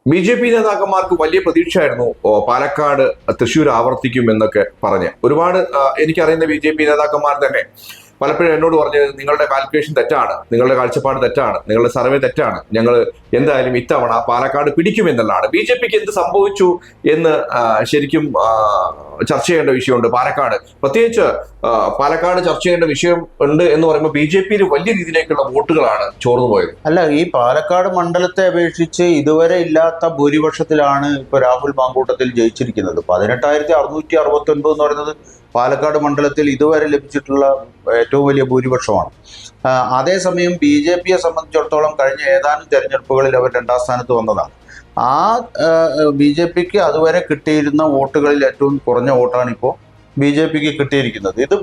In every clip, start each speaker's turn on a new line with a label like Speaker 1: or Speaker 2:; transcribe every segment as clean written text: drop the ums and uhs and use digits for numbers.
Speaker 1: BJP നേതാക്കന്മാർക്ക് വലിയ പ്രതീക്ഷയായിരുന്നു പാലക്കാട് തൃശ്ശൂർ ആവർത്തിക്കും എന്നൊക്കെ പറഞ്ഞ് ഒരുപാട് എനിക്കറിയുന്ന BJP നേതാക്കന്മാർ തന്നെ പലപ്പോഴും എന്നോട് പറഞ്ഞത് നിങ്ങളുടെ കാൽക്കുലേഷൻ തെറ്റാണ്, നിങ്ങളുടെ കാഴ്ചപ്പാട് തെറ്റാണ്, നിങ്ങളുടെ സർവേ തെറ്റാണ്, ഞങ്ങൾ എന്തായാലും ഇത്തവണ പാലക്കാട് പിടിക്കുമെന്നുള്ളതാണ്. BJPക്ക് എന്ത് സംഭവിച്ചു എന്ന് ശരിക്കും ചർച്ച ചെയ്യേണ്ട വിഷയമുണ്ട്. പാലക്കാട് പ്രത്യേകിച്ച് പാലക്കാട് ചർച്ച ചെയ്യേണ്ട വിഷയം ഉണ്ട് എന്ന് പറയുമ്പോൾ BJPയിൽ വലിയ രീതിയിലേക്കുള്ള വോട്ടുകളാണ് ചോർന്നു പോയത്.
Speaker 2: അല്ല, ഈ പാലക്കാട് മണ്ഡലത്തെ അപേക്ഷിച്ച് ഇതുവരെ ഇല്ലാത്ത ഭൂരിപക്ഷത്തിലാണ് ഇപ്പൊ രാഹുൽ മാങ്കൂട്ടത്തിൽ ജയിച്ചിരിക്കുന്നത്. 18,669 എന്ന് പറയുന്നത് പാലക്കാട് മണ്ഡലത്തിൽ ഇതുവരെ ലഭിച്ചിട്ടുള്ള ഏറ്റവും വലിയ ഭൂരിപക്ഷമാണ്. അതേസമയം BJPയെ സംബന്ധിച്ചിടത്തോളം കഴിഞ്ഞ ഏതാനും തെരഞ്ഞെടുപ്പുകളിൽ അവർ 2ാം സ്ഥാനത്ത് വന്നതാണ്. ആ BJPക്ക് അതുവരെ കിട്ടിയിരുന്ന വോട്ടുകളിൽ ഏറ്റവും കുറഞ്ഞ വോട്ടാണ് ഇപ്പോൾ BJPക്ക് കിട്ടിയിരിക്കുന്നത്. ഇത്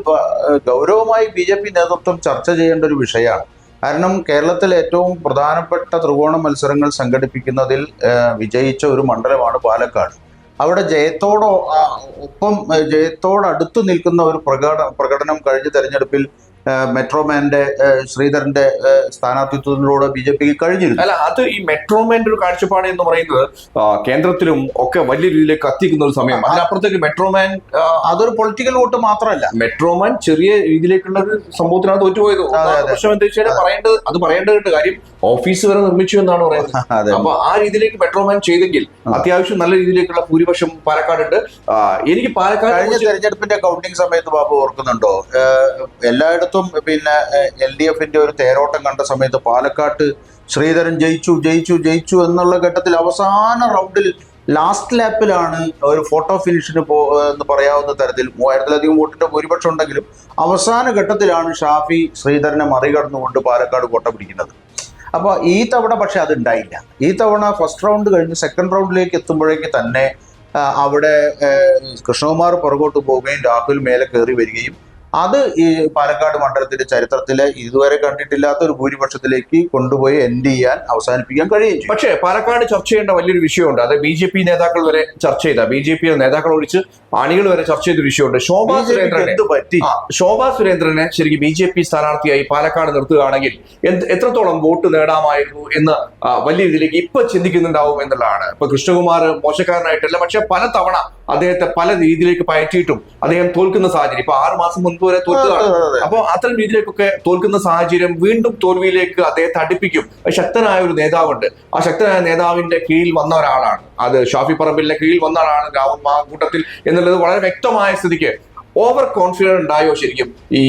Speaker 2: ഗൗരവമായി BJP നേതൃത്വം ചർച്ച ചെയ്യേണ്ട ഒരു വിഷയമാണ്. കാരണം കേരളത്തിൽ ഏറ്റവും പ്രധാനപ്പെട്ട ത്രികോണ മത്സരങ്ങൾ സംഘടിപ്പിക്കുന്നതിൽ വിജയിച്ച ഒരു മണ്ഡലമാണ് പാലക്കാട്. അവിടെ ജയത്തോടടുത്ത് നിൽക്കുന്ന ഒരു പ്രകടനം കഴിഞ്ഞ തെരഞ്ഞെടുപ്പിൽ മെട്രോമാന്റെ ശ്രീധരന്റെ സ്ഥാനാർത്ഥിത്വത്തിലൂടെ BJPക്ക് കഴിഞ്ഞിരുന്നു.
Speaker 1: അല്ല, അത് ഈ മെട്രോമാന്റെ ഒരു കാഴ്ചപ്പാട് എന്ന് പറയുന്നത് കേന്ദ്രത്തിലും ഒക്കെ വലിയ രീതിയിലേക്ക് കത്തിക്കുന്ന ഒരു സമയം. അതിനപ്പുറത്തേക്ക് മെട്രോമാൻ
Speaker 2: അതൊരു പൊളിറ്റിക്കൽ വോട്ട് മാത്രമല്ല,
Speaker 1: മെട്രോമാൻ ചെറിയ രീതിയിലേക്കുള്ള ഒരു സംഭവത്തിനാണ് തോറ്റുപോയത്. പ്രശ്നം എന്താ വെച്ചാൽ പറയേണ്ടതുണ്ട്. കാര്യം ഓഫീസ് വരെ നിർമ്മിച്ചു എന്നാണ് പറയുന്നത്. അപ്പൊ ആ രീതിയിലേക്ക് മെട്രോമാൻ ചെയ്തെങ്കിൽ അത്യാവശ്യം നല്ല രീതിയിലേക്കുള്ള ഭൂരിപക്ഷം പാലക്കാടുണ്ട്. എനിക്ക് പാലക്കാട്
Speaker 2: കഴിഞ്ഞ തെരഞ്ഞെടുപ്പിന്റെ കൗണ്ടിങ് സമയത്ത് ബാബു ഓർക്കുന്നുണ്ടോ? എല്ലായിടത്തും പിന്നെ LDFന്റെ ഒരു തേരോട്ടം കണ്ട സമയത്ത് പാലക്കാട്ട് ശ്രീധരൻ ജയിച്ചു എന്നുള്ള ഘട്ടത്തിൽ അവസാന റൗണ്ടിൽ ലാസ്റ്റ് ലാപ്പിലാണ് ഒരു ഫോട്ടോ ഫിനിഷിന് എന്ന് പറയാവുന്ന തരത്തിൽ 3000-ലധികം വോട്ടിന്റെ ഭൂരിപക്ഷം ഉണ്ടെങ്കിലും അവസാന ഘട്ടത്തിലാണ് ഷാഫി ശ്രീധരനെ മറികടന്നുകൊണ്ട് പാലക്കാട് കോട്ട പിടിക്കുന്നത്. അപ്പോൾ ഈ തവണ പക്ഷെ അത് ഉണ്ടായില്ല. ഈ തവണ ഫസ്റ്റ് റൗണ്ട് കഴിഞ്ഞ് സെക്കൻഡ് റൗണ്ടിലേക്ക് എത്തുമ്പോഴേക്ക് തന്നെ അവിടെ കൃഷ്ണകുമാർ പുറകോട്ട് പോവുകയും രാഹുൽ മേലെ കയറി വരികയും അത് ഈ പാലക്കാട് മണ്ഡലത്തിന്റെ ചരിത്രത്തിലെ ഇതുവരെ കണ്ടിട്ടില്ലാത്ത ഒരു ഭൂരിപക്ഷത്തിലേക്ക് കൊണ്ടുപോയി എൻഡ് ചെയ്യാൻ അവസാനിപ്പിക്കാൻ കഴിയും.
Speaker 1: പക്ഷേ പാലക്കാട് ചർച്ച ചെയ്യേണ്ട വലിയൊരു വിഷയമുണ്ട്. അത് BJP നേതാക്കൾ വരെ ചർച്ച ചെയ്ത, BJP നേതാക്കൾ ഒഴിച്ച് അണികൾ വരെ ചർച്ച ചെയ്ത വിഷയമുണ്ട്. ശോഭാ സുരേന്ദ്രനെ ശരിക്കും BJP സ്ഥാനാർത്ഥിയായി പാലക്കാട് നിർത്തുകയാണെങ്കിൽ എത്രത്തോളം വോട്ട് നേടാമായിരുന്നു എന്ന് വലിയ രീതിയിലേക്ക് ഇപ്പൊ ചിന്തിക്കുന്നുണ്ടാവും എന്നുള്ളതാണ്. ഇപ്പൊ കൃഷ്ണകുമാർ മോശക്കാരനായിട്ടല്ല, പക്ഷെ പല തവണ അദ്ദേഹത്തെ പല രീതിയിലേക്ക് പയറ്റിയിട്ടും അദ്ദേഹം തോൽക്കുന്ന സാഹചര്യം. ഇപ്പൊ 6 മാസം മുൻപ് വരെ തോൽക്കുകയാണ്. അപ്പോൾ അത്തരം രീതിയിലേക്കൊക്കെ തോൽക്കുന്ന സാഹചര്യം വീണ്ടും തോൽവിയിലേക്ക് അദ്ദേഹത്തെ അടുപ്പിക്കും. ശക്തനായ ഒരു നേതാവുണ്ട്. ആ ശക്തനായ നേതാവിന്റെ കീഴിൽ വന്ന ഒരാളാണ്, അത് ഷാഫി പറമ്പിലിന്റെ കീഴിൽ വന്ന ആളാണ് രാഹുൽ മാങ്കൂട്ടത്തിൽ എന്നുള്ളത് വളരെ വ്യക്തമായ സ്ഥിതിക്ക് ഓവർ കോൺഫിഡൻസ് ഉണ്ടായോ ശരിക്കും ഈ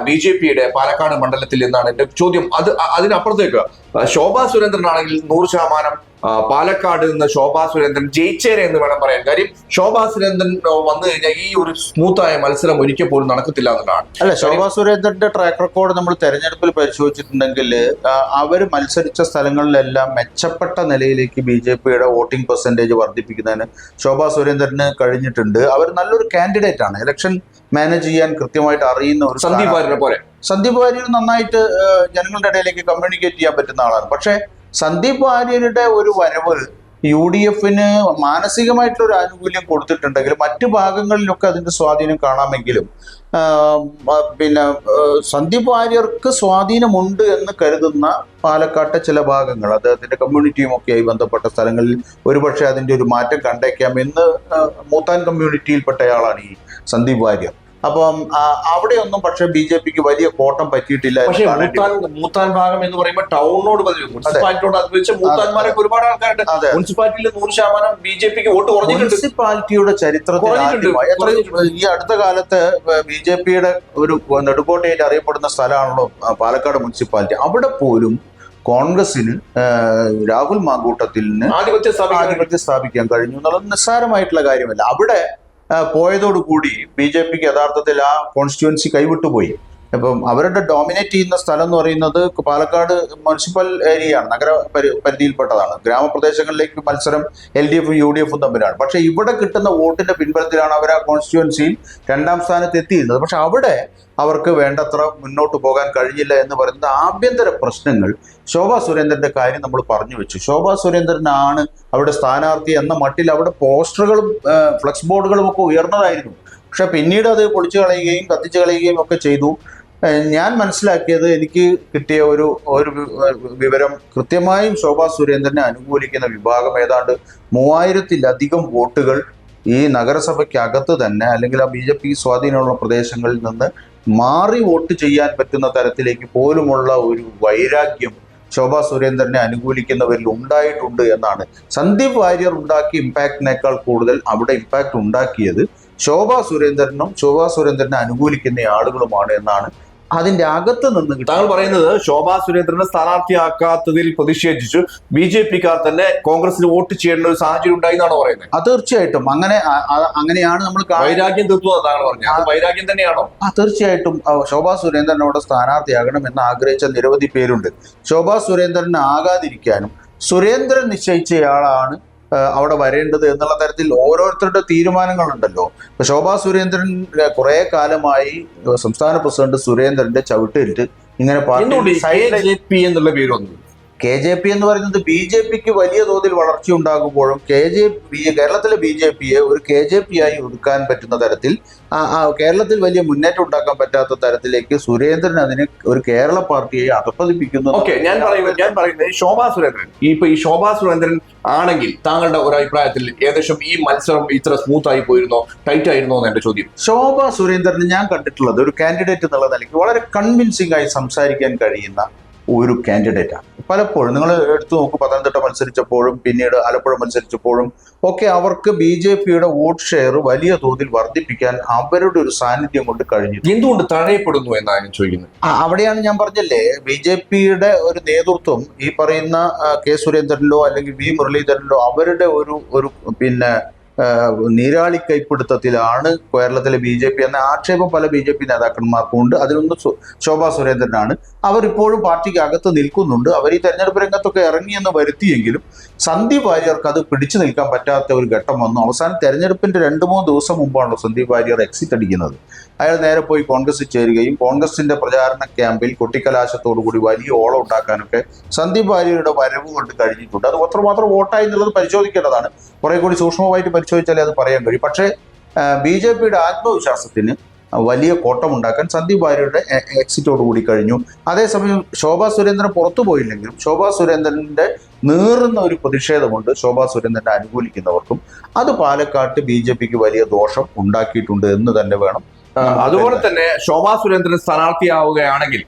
Speaker 1: BJPയുടെ പാലക്കാട് മണ്ഡലത്തിൽ എന്നാണ് എന്റെ ചോദ്യം. അതിനപ്പുറത്തേക്ക് ശോഭാ സുരേന്ദ്രൻ ആണെങ്കിൽ 100% പാലക്കാട് നിന്ന് ശോഭാ സുരേന്ദ്രൻ ജയിച്ചേരെ എന്ന് വേണം പറയാൻ. കാര്യം ശോഭാ സുരേന്ദ്രൻ വന്നു കഴിഞ്ഞാൽ ഈ ഒരു സ്മൂത്തായ മത്സരം ഒരിക്കൽ പോലും നടക്കത്തില്ല എന്നുള്ളതാണ്.
Speaker 2: അല്ല, ശോഭാ സുരേന്ദ്രന്റെ ട്രാക്ക് റെക്കോർഡ് നമ്മൾ തെരഞ്ഞെടുപ്പിൽ പരിശോധിച്ചിട്ടുണ്ടെങ്കിൽ അവർ മത്സരിച്ച സ്ഥലങ്ങളിലെല്ലാം മെച്ചപ്പെട്ട നിലയിലേക്ക് BJPയുടെ വോട്ടിംഗ് പെർസെൻറ്റേജ് വർദ്ധിപ്പിക്കുന്നതിന് ശോഭാ സുരേന്ദ്രന് കഴിഞ്ഞിട്ടുണ്ട്. അവർ നല്ലൊരു കാൻഡിഡേറ്റ് ആണ്. ഇലക്ഷൻ മാനേജ് ചെയ്യാൻ കൃത്യമായിട്ട് അറിയുന്ന ഒരു സന്ദീപ് വാര്യർ നന്നായിട്ട് ജനങ്ങളുടെ ഇടയിലേക്ക് കമ്മ്യൂണിക്കേറ്റ് ചെയ്യാൻ പറ്റുന്ന ആളാണ്. പക്ഷേ സന്ദീപ് വാര്യരുടെ ഒരു വരവ് UDFന് മാനസികമായിട്ടുള്ളൊരു ആനുകൂല്യം കൊടുത്തിട്ടുണ്ടെങ്കിലും മറ്റു ഭാഗങ്ങളിലൊക്കെ അതിന്റെ സ്വാധീനം കാണാമെങ്കിലും പിന്നെ സന്ദീപ് വാര്യർക്ക് സ്വാധീനമുണ്ട് എന്ന് കരുതുന്ന പാലക്കാട്ടെ ചില ഭാഗങ്ങൾ, അദ്ദേഹത്തിന്റെ കമ്മ്യൂണിറ്റിയുമൊക്കെയായി ബന്ധപ്പെട്ട സ്ഥലങ്ങളിൽ ഒരുപക്ഷെ അതിന്റെ ഒരു മാറ്റം കണ്ടേക്കാം എന്ന് മൂത്താൻ കമ്മ്യൂണിറ്റിയിൽപ്പെട്ടയാളാണ് ഈ സന്ദീപ് വാര്യർ. അപ്പം അവിടെയൊന്നും പക്ഷെ BJPക്ക് വലിയ കോട്ടം പറ്റിയിട്ടില്ല.
Speaker 1: പക്ഷേ മൂത്താൻ ഭാഗം എന്ന് പറയുമ്പോൾ ടൗണിനോട് മുനിസിപ്പാലിറ്റിയോട് അപേക്ഷിച്ച് മൂത്താന്മാരൊക്കെ ഒരുപാട് ആൾക്കാരുണ്ട്. മുനിസിപ്പാലിറ്റിയിൽ 100% BJPക്ക് വോട്ട് കുറഞ്ഞിട്ടുണ്ട്.
Speaker 2: മുനിസിപ്പാലിറ്റിയുടെ ചരിത്രത്തിൽ ഈ അടുത്ത കാലത്ത് BJPയുടെ ഒരു നെടുക്കോട്ടയായിട്ട് അറിയപ്പെടുന്ന സ്ഥലമാണല്ലോ പാലക്കാട് മുനിസിപ്പാലിറ്റി. അവിടെ പോലും കോൺഗ്രസിന് രാഹുൽ മാങ്കൂട്ടത്തിന് ആധിപത്യം സ്ഥാപിക്കാൻ കഴിഞ്ഞു എന്നുള്ളത് നിസ്സാരമായിട്ടുള്ള കാര്യമല്ല. അവിടെ പോയതോടുകൂടി BJPക്ക് യഥാർത്ഥത്തിൽ ആ കോൺസ്റ്റിറ്റ്യുവൻസി കൈവിട്ടുപോയി. ഇപ്പം അവരുടെ ഡോമിനേറ്റ് ചെയ്യുന്ന സ്ഥലം എന്ന് പറയുന്നത് പാലക്കാട് മുനിസിപ്പൽ ഏരിയയാണ്, നഗര പരിധിയിൽപ്പെട്ടതാണ്. ഗ്രാമപ്രദേശങ്ങളിലേക്ക് മത്സരം LDFും UDFും തമ്മിലാണ്. പക്ഷെ ഇവിടെ കിട്ടുന്ന വോട്ടിന്റെ പിൻബലത്തിലാണ് അവർ ആ കോൺസ്റ്റിറ്റ്യുവൻസിയിൽ 2ാം സ്ഥാനത്ത് എത്തിയിരുന്നത്. പക്ഷെ അവിടെ അവർക്ക് വേണ്ടത്ര മുന്നോട്ട് പോകാൻ കഴിഞ്ഞില്ല എന്ന് പറയുന്നത് ആഭ്യന്തര പ്രശ്നങ്ങൾ. ശോഭാ സുരേന്ദ്രന്റെ കാര്യം നമ്മൾ പറഞ്ഞു വെച്ചു. ശോഭാ സുരേന്ദ്രനാണ് അവിടെ സ്ഥാനാർത്ഥി എന്ന മട്ടിൽ അവിടെ പോസ്റ്ററുകളും ഫ്ലക്സ് ബോർഡുകളും ഒക്കെ ഉയർന്നതായിരുന്നു. പക്ഷെ പിന്നീട് അത് പൊളിച്ചു കളയുകയും കത്തിച്ചു കളയുകയും ഒക്കെ ചെയ്തു. ഞാൻ മനസ്സിലാക്കിയത്, എനിക്ക് കിട്ടിയ ഒരു വിവരം, കൃത്യമായും ശോഭാ സുരേന്ദ്രനെ അനുകൂലിക്കുന്ന വിഭാഗം ഏതാണ്ട് 3000-ലധികം വോട്ടുകൾ ഈ നഗരസഭയ്ക്കകത്ത് തന്നെ അല്ലെങ്കിൽ ആ BJP സ്വാധീനമുള്ള പ്രദേശങ്ങളിൽ നിന്ന് മാറി വോട്ട് ചെയ്യാൻ പറ്റുന്ന തരത്തിലേക്ക് പോലുമുള്ള ഒരു വൈരാഗ്യം ശോഭാ സുരേന്ദ്രനെ അനുകൂലിക്കുന്നവരിൽ ഉണ്ടായിട്ടുണ്ട് എന്നാണ്. സന്ദീപ് വാര്യർ ഉണ്ടാക്കിയ ഇമ്പാക്റ്റിനേക്കാൾ കൂടുതൽ അവിടെ ഇമ്പാക്റ്റ് ഉണ്ടാക്കിയത് ശോഭാ സുരേന്ദ്രനെ അനുകൂലിക്കുന്ന ആളുകളുമാണ് എന്നാണ് അതിന്റെ അകത്ത് നിന്ന്
Speaker 1: താങ്കൾ പറയുന്നത്. ശോഭാ സുരേന്ദ്രനെ സ്ഥാനാർത്ഥിയാക്കാത്തതിൽ പ്രതിഷേധിച്ചു BJP-ക്കാർ തന്നെ കോൺഗ്രസിന് വോട്ട് ചെയ്യേണ്ട ഒരു സാഹചര്യം ഉണ്ടായി എന്നാണ് പറയുന്നത്.
Speaker 2: തീർച്ചയായിട്ടും അങ്ങനെയാണ് നമ്മൾ
Speaker 1: വൈരാഗ്യം തീർത്തുന്നത് താങ്കൾ പറഞ്ഞു. അത് വൈരാഗ്യം തന്നെയാണോ?
Speaker 2: തീർച്ചയായിട്ടും ശോഭാ സുരേന്ദ്രൻ അവിടെ സ്ഥാനാർത്ഥിയാകണം എന്ന് ആഗ്രഹിച്ച നിരവധി പേരുണ്ട്. ശോഭാ സുരേന്ദ്രൻ ആകാതിരിക്കാനും സുരേന്ദ്രൻ നിശ്ചയിച്ചയാളാണ് അവിടെ വരേണ്ടത് എന്നുള്ള തരത്തിൽ ഓരോരുത്തരുടെ തീരുമാനങ്ങളുണ്ടല്ലോ. ഇപ്പൊ ശോഭാ സുരേന്ദ്രൻ കുറെ കാലമായി സംസ്ഥാന പ്രസിഡന്റ് സുരേന്ദ്രന്റെ ചവിട്ടിട്ട് ഇങ്ങനെ
Speaker 1: എന്നുള്ള പേര് വന്നു.
Speaker 2: KJP എന്ന് പറയുന്നത് BJP-ക്ക് വലിയ തോതിൽ വളർച്ച ഉണ്ടാകുമ്പോഴും കേരളത്തിലെ BJP-യെ ഒരു KJP ആയി ഒതുക്കാൻ പറ്റുന്ന തരത്തിൽ കേരളത്തിൽ വലിയ മുന്നേറ്റം ഉണ്ടാക്കാൻ പറ്റാത്ത തരത്തിലേക്ക് സുരേന്ദ്രൻ അതിനെ ഒരു കേരള പാർട്ടിയെ അധപ്പതിപ്പിക്കുന്നു.
Speaker 1: ഞാൻ പറയുന്നത് ശോഭാ സുരേന്ദ്രൻ ഈ ശോഭാ സുരേന്ദ്രൻ ആണെങ്കിൽ താങ്കളുടെ ഒരു അഭിപ്രായത്തിൽ ഏകദേശം ഈ മത്സരം ഇത്ര സ്മൂത്ത് ആയി പോയിരുന്നോ, ടൈറ്റ് ആയിരുന്നോ എന്ന് എന്റെ ചോദ്യം.
Speaker 2: ശോഭാ സുരേന്ദ്രനെ ഞാൻ കണ്ടിട്ടുള്ളത് ഒരു കാൻഡിഡേറ്റ് എന്നുള്ള നിലയ്ക്ക് വളരെ കൺവിൻസിംഗ് ആയി സംസാരിക്കാൻ കഴിയുന്ന ഒരു കാൻഡിഡേറ്റാണ്. പലപ്പോഴും നിങ്ങൾ എടുത്തു നോക്കൂ, പത്തനംതിട്ട മത്സരിച്ചപ്പോഴും പിന്നീട് ആലപ്പുഴ മത്സരിച്ചപ്പോഴും ഒക്കെ അവർക്ക് BJP-യുടെ വോട്ട് ഷെയർ വലിയ തോതിൽ വർദ്ധിപ്പിക്കാൻ അവരുടെ ഒരു സാന്നിധ്യം കൊണ്ട് കഴിഞ്ഞു.
Speaker 1: എന്തുകൊണ്ട് തഴയപ്പെടുന്നു എന്നാണ് ചോദിക്കുന്നത്.
Speaker 2: അവിടെയാണ് ഞാൻ പറഞ്ഞല്ലേ, BJP-യുടെ ഒരു നേതൃത്വം ഈ പറയുന്ന കെ സുരേന്ദ്രനിലോ അല്ലെങ്കിൽ V മുരളീധരനിലോ അവരുടെ ഒരു പിന്നെ നീരാളി കൈപ്പിടുത്തത്തിലാണ് കേരളത്തിലെ BJP എന്ന ആക്ഷേപം പല BJP നേതാക്കന്മാർക്കും ഉണ്ട്. അതിലൊന്ന് ശോഭാ സുരേന്ദ്രനാണ്. അവരിപ്പോഴും പാർട്ടിക്ക് അകത്ത് നിൽക്കുന്നുണ്ട്. അവർ ഈ തെരഞ്ഞെടുപ്പ് രംഗത്തൊക്കെ ഇറങ്ങിയെന്ന് വരുത്തിയെങ്കിലും സന്ദീപ് വാര്യർക്ക് അത് പിടിച്ചു നിൽക്കാൻ പറ്റാത്ത ഒരു ഘട്ടം വന്നു. അവസാനം തെരഞ്ഞെടുപ്പിന്റെ 2-3 ദിവസം മുമ്പാണല്ലോ സന്ദീപ് വാര്യർ എക്സിറ്റ് അടിക്കുന്നത്. അയാൾ നേരെ പോയി കോൺഗ്രസിൽ ചേരുകയും കോൺഗ്രസിന്റെ പ്രചാരണ ക്യാമ്പിൽ കൊട്ടിക്കലാശത്തോടു കൂടി വലിയ ഓളം ഉണ്ടാക്കാനൊക്കെ സന്ദീപ് വാര്യരുടെ വരവ് കൊണ്ട് കഴിഞ്ഞിട്ടുണ്ട്. അത് എത്രമാത്രം വോട്ടായി എന്നുള്ളത് പരിശോധിക്കേണ്ടതാണ്. കുറെ കൂടി സൂക്ഷ്മമായിട്ട് പരിശോധിച്ചാലേ അത് പറയാൻ കഴിയും. പക്ഷേ BJP-യുടെ ആത്മവിശ്വാസത്തിന് വലിയ കോട്ടമുണ്ടാക്കാൻ സന്ദീപ് വാര്യരുടെ എക്സിറ്റോട് കൂടി കഴിഞ്ഞു. അതേസമയം ശോഭാ സുരേന്ദ്രൻ പുറത്തു പോയില്ലെങ്കിലും ശോഭാ സുരേന്ദ്രന്റെ നീറുന്ന ഒരു പ്രതിഷേധമുണ്ട് ശോഭാ സുരേന്ദ്രനെ അനുകൂലിക്കുന്നവർക്കും. അത് പാലക്കാട്ട് BJP-ക്ക് വലിയ ദോഷം ഉണ്ടാക്കിയിട്ടുണ്ട് എന്ന് തന്നെ വേണം.
Speaker 1: അതുപോലെ തന്നെ ശോഭാ സുരേന്ദ്രൻ സ്ഥാനാർത്ഥിയാവുകയാണെങ്കിൽ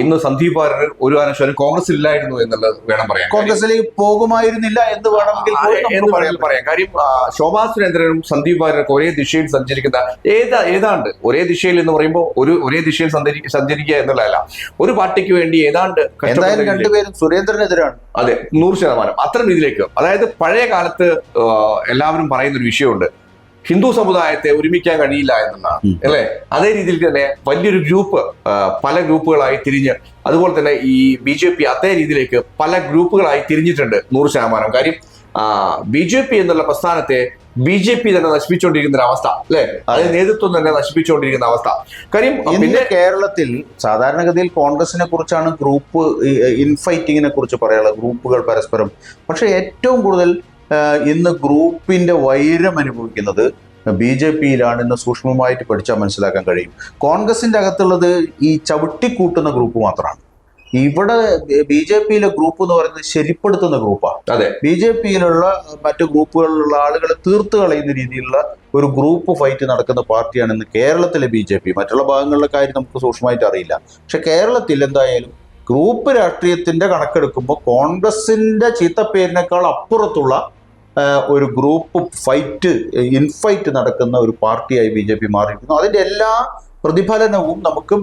Speaker 1: ഇന്ന് സന്ദീപ് വാര്യർ ഒരു കാരണവശാലും കോൺഗ്രസ് ഇല്ലായിരുന്നു എന്നുള്ളത് വേണം പറയാൻ.
Speaker 2: കോൺഗ്രസിലേക്ക് പോകുമായിരുന്നില്ല എന്ന് വേണമെങ്കിൽ
Speaker 1: പറയാം. കാര്യം ശോഭാ സുരേന്ദ്രനും സന്ദീപ് വാര്യർക്ക് ഒരേ ദിശയിൽ സഞ്ചരിക്കുന്ന ഏതാണ്ട് ഒരേ ദിശയിൽ എന്ന് പറയുമ്പോൾ ഒരേ ദിശയിൽ സഞ്ചരിക്കുക എന്നുള്ളതല്ല, ഒരു പാർട്ടിക്ക് വേണ്ടി ഏതാണ്ട്
Speaker 2: രണ്ടുപേരും സുരേന്ദ്രനെതിരാണ്.
Speaker 1: അതെ, 100%. അത്തരം രീതിയിലേക്ക്, അതായത് പഴയ കാലത്ത് എല്ലാവരും പറയുന്ന ഒരു വിഷയമുണ്ട്, ഹിന്ദു സമുദായത്തെ ഒരുമിക്കാൻ കഴിയില്ല എന്നുള്ളതാണ് അല്ലെ. അതേ രീതിയിൽ തന്നെ വലിയൊരു ഗ്രൂപ്പ് പല ഗ്രൂപ്പുകളായി തിരിഞ്ഞ്, അതുപോലെ തന്നെ ഈ BJP അതേ രീതിയിലേക്ക് പല ഗ്രൂപ്പുകളായി തിരിഞ്ഞിട്ടുണ്ട് 100%. കാര്യം BJP എന്നുള്ള പ്രസ്ഥാനത്തെ BJP തന്നെ നശിപ്പിച്ചുകൊണ്ടിരിക്കുന്ന ഒരു അവസ്ഥ അല്ലെ, അതായത് നേതൃത്വം തന്നെ നശിപ്പിച്ചുകൊണ്ടിരിക്കുന്ന അവസ്ഥ. കാര്യം
Speaker 2: പിന്നെ കേരളത്തിൽ സാധാരണഗതിയിൽ കോൺഗ്രസിനെ കുറിച്ചാണ് ഗ്രൂപ്പ് ഇൻഫൈറ്റിങ്ങിനെ കുറിച്ച് പറയാനുള്ളത്, ഗ്രൂപ്പുകൾ പരസ്പരം. പക്ഷെ ഏറ്റവും കൂടുതൽ ഇന്ന് ഗ്രൂപ്പിന്റെ വൈരം അനുഭവിക്കുന്നത് BJP-യിലാണ് എന്ന് സൂക്ഷ്മമായിട്ട് പഠിച്ചാൽ മനസ്സിലാക്കാൻ കഴിയും. കോൺഗ്രസിന്റെ അകത്തുള്ളത് ഈ ചവിട്ടിക്കൂട്ടുന്ന ഗ്രൂപ്പ് മാത്രമാണ്. ഇവിടെ BJP-യിലെ ഗ്രൂപ്പ് എന്ന് പറയുന്നത് ശരിപ്പെടുത്തുന്ന ഗ്രൂപ്പാണ്.
Speaker 1: അതെ,
Speaker 2: BJP-യിലുള്ള മറ്റു ഗ്രൂപ്പുകളിലുള്ള ആളുകളെ തീർത്ത് കളയുന്ന രീതിയിലുള്ള ഒരു ഗ്രൂപ്പ് ഫൈറ്റ് നടക്കുന്ന പാർട്ടിയാണ് ഇന്ന് കേരളത്തിലെ BJP. മറ്റുള്ള ഭാഗങ്ങളിലെ കാര്യം നമുക്ക് സൂക്ഷ്മമായിട്ട് അറിയില്ല. പക്ഷെ കേരളത്തിൽ എന്തായാലും ഗ്രൂപ്പ് രാഷ്ട്രീയത്തിന്റെ കണക്കെടുക്കുമ്പോൾ കോൺഗ്രസിന്റെ ചീത്തപ്പേരിനേക്കാൾ അപ്പുറത്തുള്ള ഒരു ഗ്രൂപ്പ് ഫൈറ്റ് ഇൻഫൈറ്റ് നടക്കുന്ന ഒരു പാർട്ടിയായി BJP മാറിയിരിക്കുന്നു. അതിന്റെ എല്ലാ പ്രതിഫലനവും നമുക്ക്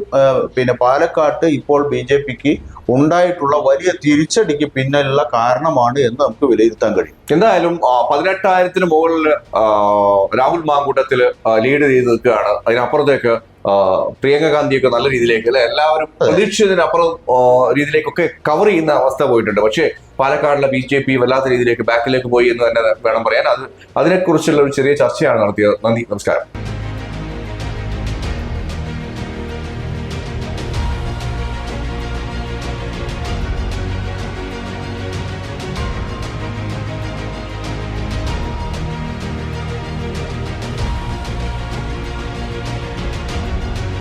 Speaker 2: പിന്നെ പാലക്കാട്ട് ഇപ്പോൾ BJP-ക്ക് ഉണ്ടായിട്ടുള്ള വലിയ തിരിച്ചടിക്ക് പിന്നിലുള്ള കാരണമാണ് എന്ന് നമുക്ക് വിലയിരുത്താൻ കഴിയും.
Speaker 1: എന്തായാലും 18,000-ന് മുകളിൽ രാഹുൽ മാങ്കൂട്ടത്തില് ലീഡ് ചെയ്ത് നിൽക്കുകയാണ്. അതിനപ്പുറത്തേക്ക് പ്രിയങ്ക ഗാന്ധിയൊക്കെ നല്ല രീതിയിലേക്ക് അല്ലെ, എല്ലാവരും പ്രതീക്ഷിച്ചതിനപ്പുറം രീതിയിലേക്കൊക്കെ കവർ ചെയ്യുന്ന അവസ്ഥ പോയിട്ടുണ്ട്. പക്ഷേ പാലക്കാടിലെ BJP വല്ലാത്ത രീതിയിലേക്ക് ബാക്കിലേക്ക് പോയി എന്ന് തന്നെ വേണം പറയാൻ. അതിനെക്കുറിച്ചുള്ള ഒരു ചെറിയ ചർച്ചയാണ് നടത്തിയത്. നന്ദി, നമസ്കാരം.